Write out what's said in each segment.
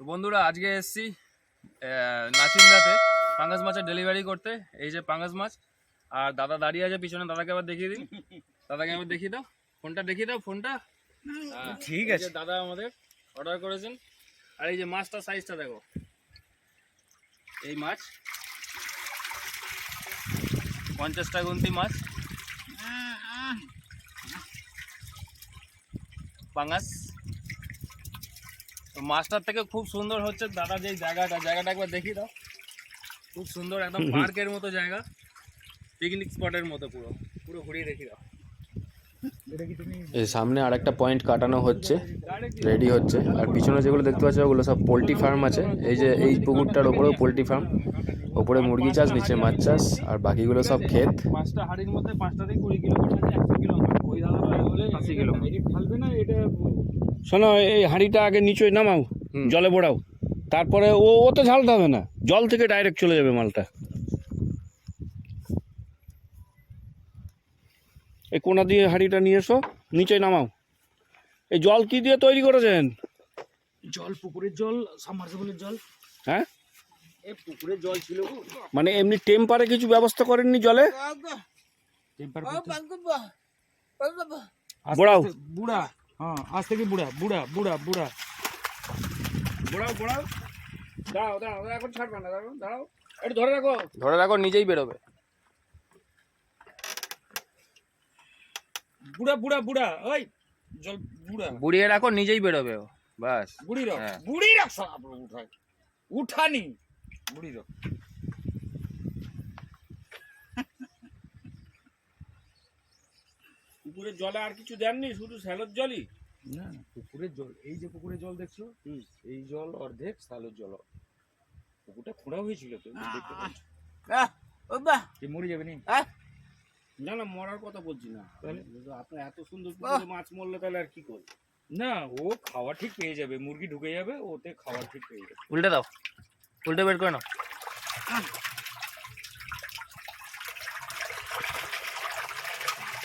তো বন্ধুরা আজকে এসেছি নাচিন্দাতে পাঙ্গাস মাছের ডেলিভারি করতে। এই যে পাঙ্গাস মাছ, আর দাদা দাঁড়িয়ে আছে পিছনে। দাদাকে আবার দেখিয়ে দিন, দাদাকে আবার দেখিয়ে দাও, ফোনটা দেখিয়ে দাও, ফোনটা। ঠিক আছে, দাদা আমাদের অর্ডার করেছেন। আর এই যে মাছটার সাইজটা দেখো, এই মাছ 50টা গুনতি মাছ পাঙ্গাস। তো মাছটার থেকে খুব সুন্দর হচ্ছে দাদা যে জায়গাটা একবার দেখিয়ে দাও। খুব সুন্দর, একদম পার্কের মতো জায়গা, পিকনিক স্পটের মতো, পুরো পুরো ঘুরিয়ে দেখিয়ে দাও। এই সামনে আরেকটা পয়েন্ট কাটানো হচ্ছে, রেডি হচ্ছে। আর পিছনে যেগুলো দেখতে পাচ্ছ ওগুলো সব পোলট্রি ফার্ম আছে। এই যে এই পুকুরটার ওপরেও পোলট্রি ফার্ম, ওপরে মুরগি চাষ, নিচে মাছ চাষ, আর বাকিগুলো সব ক্ষেত। 5টা হাড়ির মধ্যে 5টাতেই 20 কিলো করে আছে, 100 কিলো মাছ। ওই দাদা বলে 80 কিলো ফেলবে না এটা। শোনো, এই হাঁড়িটা আগে নিচে নামাও, জলে বোড়াও, তারপরে ওতে ঝালতে হবে না, জল থেকে ডাইরেক্ট চলে যাবে মালটা। এই কোনা দিয়ে হাঁড়িটা নিয়ে এসো, নিচে নামাও। এই জল কি দিয়ে তৈরি করেছেন? জল পুকুরের জল, সাবমার্সিবলের জল। হ্যাঁ, এই পুকুরের জল ছিল, মানে এমনি টেম্পারে কিছু ব্যবস্থা করেননি জলে? বোড়াও, বুড়া, হ্যাঁ আজ থেকে বুড়া বুড়া বুড়া বুড়া বোড়াও, বোড়াও। দাও দাও, এখন ছাড়বে না, দাঁড়াও দাঁড়াও, একটু ধরে রাখো। ধরে রাখো, নিজেই বেরোবে। বুড়া বুড়া বুড়া, ওই জল বুড়া, বুড়িয়ে রাখো, নিজেই বেরোবে ও, বাস। বুড়ি রাখ, হ্যাঁ। বুড়ি রাখ, সব উঠাই, উঠানি বুড়ি রাখ। পুকুরের জলে আর কিছু দেননি, শুধু স্যালোর জলই? না না, পুকুরের জল, এই যে পুকুরের জল দেখছো, এই জল অর্ধেক, সালোর জল। পুকুরটা খোঁড়া হয়েছিল তো, দেখতে পাচ্ছি। কি মরে যাবে নি? না না, মরার কথা বলছি না, তাহলে আপনার এত সুন্দর পুকুরে মাছ মরলে তাহলে আর কি করবে? না, ও খাওয়া ঠিক পেয়ে যাবে, মুরগি ঢুকে যাবে ওতে, খাওয়া ঠিক পেয়ে যাবে। উল্টে দাও, উল্টে বের করে নাও।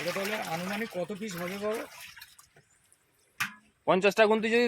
এটা তাহলে আনুমানিক কত পিস হবে বাবা? 50টা গুনতি যদি